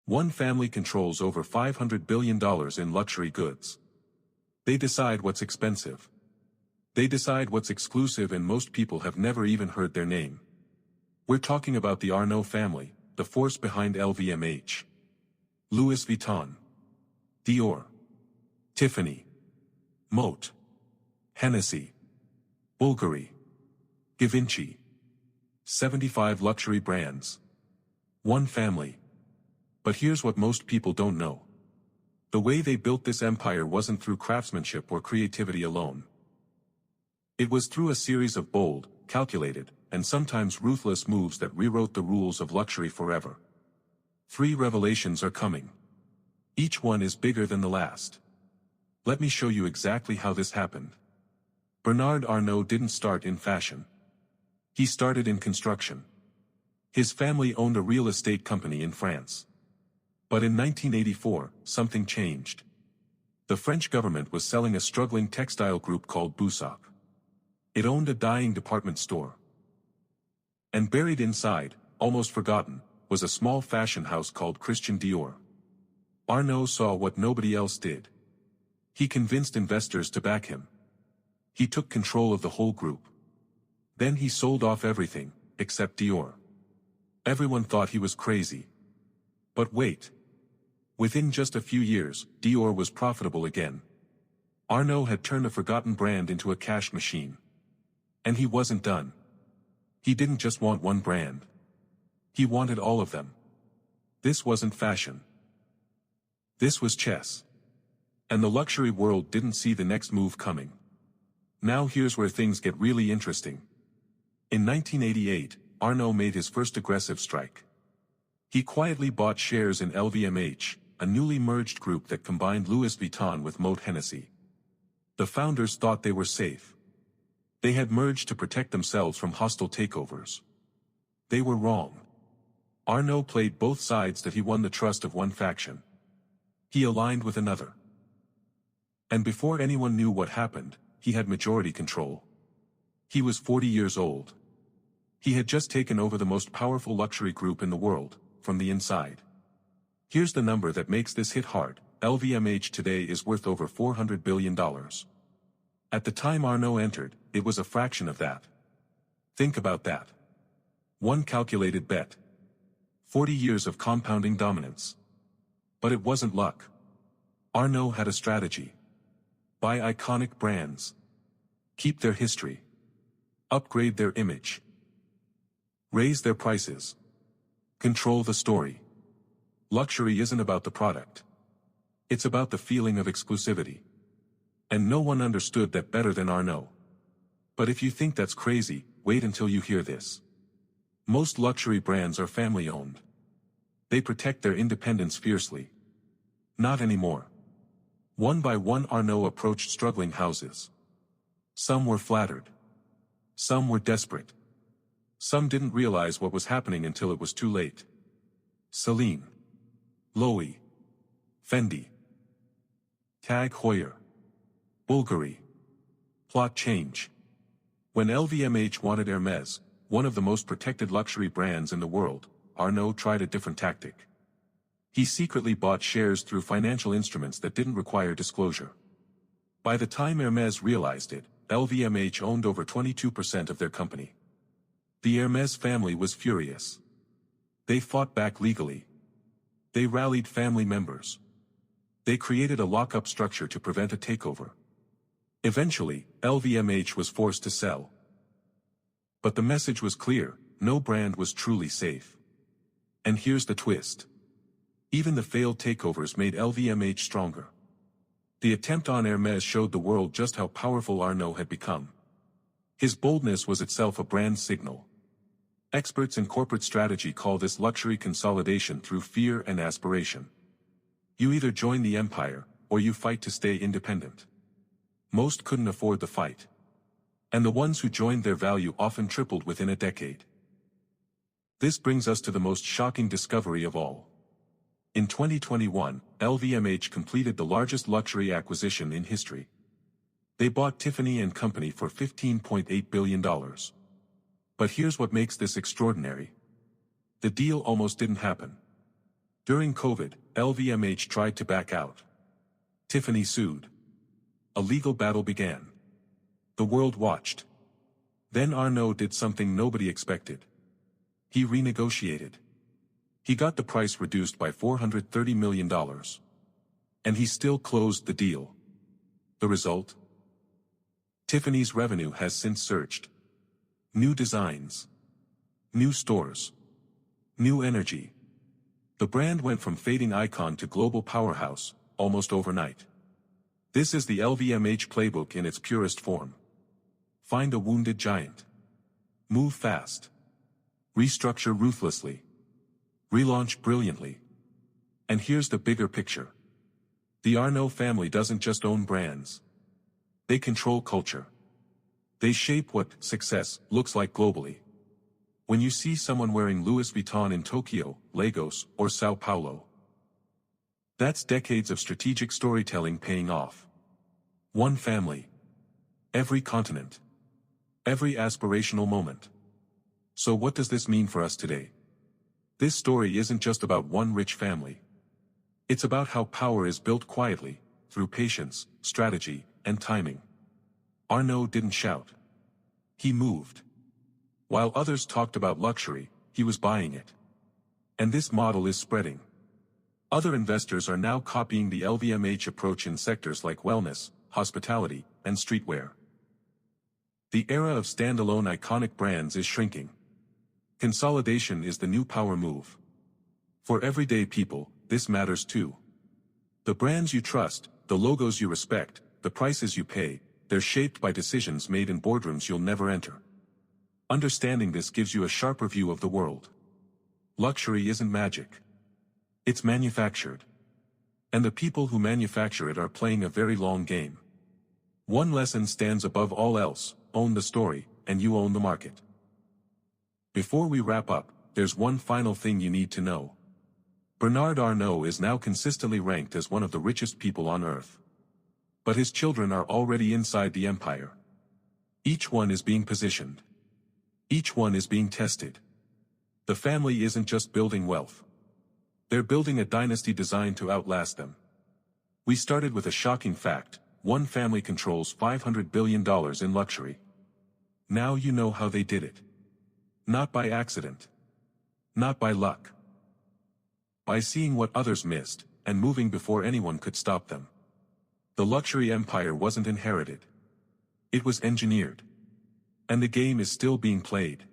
One family controls over $500 billion in luxury goods. They decide what's expensive. They decide what's exclusive, and most people have never even heard their name. We're talking about the Arnault family, the force behind LVMH, Louis Vuitton, Dior, Tiffany, Moët, Hennessy, Bulgari, Givenchy. 75 luxury brands. One family. But here's what most people don't know. The way they built this empire wasn't through craftsmanship or creativity alone. It was through a series of bold, calculated, and sometimes ruthless moves that rewrote the rules of luxury forever. 3 revelations are coming. Each one is bigger than the last. Let me show you exactly how this happened. Bernard Arnault didn't start in fashion. He started in construction. His family owned a real estate company in France. But in 1984, something changed. The French government was selling a struggling textile group called Boussac. It owned a dying department store. And buried inside, almost forgotten, was a small fashion house called Christian Dior. Arnault saw what nobody else did. He convinced investors to back him. He took control of the whole group. Then he sold off everything, except Dior. Everyone thought he was crazy. But wait. Within just a few years, Dior was profitable again. Arnault had turned a forgotten brand into a cash machine. And he wasn't done. He didn't just want one brand. He wanted all of them. This wasn't fashion. This was chess. And the luxury world didn't see the next move coming. Now here's where things get really interesting. In 1988, Arnault made his first aggressive strike. He quietly bought shares in LVMH, a newly merged group that combined Louis Vuitton with Moët Hennessy. The founders thought they were safe. They had merged to protect themselves from hostile takeovers. They were wrong. Arnault played both sides that he won the trust of one faction. He aligned with another. And before anyone knew what happened, he had majority control. He was 40 years old. He had just taken over the most powerful luxury group in the world, from the inside. Here's the number that makes this hit hard. LVMH today is worth over $400 billion. At the time Arnault entered, it was a fraction of that. Think about that. One calculated bet. 40 years of compounding dominance. But it wasn't luck. Arnault had a strategy. Buy iconic brands. Keep their history. Upgrade their image. Raise their prices. Control the story. Luxury isn't about the product. It's about the feeling of exclusivity. And no one understood that better than Arnault. But if you think that's crazy, wait until you hear this. Most luxury brands are family-owned. They protect their independence fiercely. Not anymore. One by one Arnault approached struggling houses. Some were flattered. Some were desperate. Some didn't realize what was happening until it was too late. Celine. Loewe. Fendi. Tag Heuer. Bulgari. Plot change. When LVMH wanted Hermès, one of the most protected luxury brands in the world, Arnault tried a different tactic. He secretly bought shares through financial instruments that didn't require disclosure. By the time Hermès realized it, LVMH owned over 22% of their company. The Hermès family was furious. They fought back legally. They rallied family members. They created a lock-up structure to prevent a takeover. Eventually, LVMH was forced to sell. But the message was clear: no brand was truly safe. And here's the twist. Even the failed takeovers made LVMH stronger. The attempt on Hermès showed the world just how powerful Arnault had become. His boldness was itself a brand signal. Experts in corporate strategy call this luxury consolidation through fear and aspiration. You either join the empire, or you fight to stay independent. Most couldn't afford the fight. And the ones who joined, their value often tripled within a decade. This brings us to the most shocking discovery of all. In 2021, LVMH completed the largest luxury acquisition in history. They bought Tiffany Co for $15.8 billion. But here's what makes this extraordinary. The deal almost didn't happen. During COVID, LVMH tried to back out. Tiffany sued. A legal battle began. The world watched. Then Arnault did something nobody expected. He renegotiated. He got the price reduced by $430 million. And he still closed the deal. The result? Tiffany's revenue has since surged. New designs. New stores. New energy. The brand went from fading icon to global powerhouse, almost overnight. This is the LVMH playbook in its purest form. Find a wounded giant. Move fast. Restructure ruthlessly. Relaunch brilliantly. And here's the bigger picture. The Arnault family doesn't just own brands. They control culture. They shape what success looks like globally. When you see someone wearing Louis Vuitton in Tokyo, Lagos, or Sao Paulo, that's decades of strategic storytelling paying off. One family. Every continent. Every aspirational moment. So what does this mean for us today? This story isn't just about one rich family. It's about how power is built quietly, through patience, strategy, and timing. Arnault didn't shout. He moved. While others talked about luxury, he was buying it. And this model is spreading. Other investors are now copying the LVMH approach in sectors like wellness, hospitality, and streetwear. The era of standalone iconic brands is shrinking. Consolidation is the new power move. For everyday people, this matters too. The brands you trust, the logos you respect, the prices you pay, they're shaped by decisions made in boardrooms you'll never enter. Understanding this gives you a sharper view of the world. Luxury isn't magic. It's manufactured. And the people who manufacture it are playing a very long game. One lesson stands above all else: own the story, and you own the market. Before we wrap up, there's one final thing you need to know. Bernard Arnault is now consistently ranked as one of the richest people on earth. But his children are already inside the empire. Each one is being positioned. Each one is being tested. The family isn't just building wealth. They're building a dynasty designed to outlast them. We started with a shocking fact: one family controls $500 billion in luxury. Now you know how they did it. Not by accident. Not by luck. By seeing what others missed, and moving before anyone could stop them. The luxury empire wasn't inherited. It was engineered. And the game is still being played.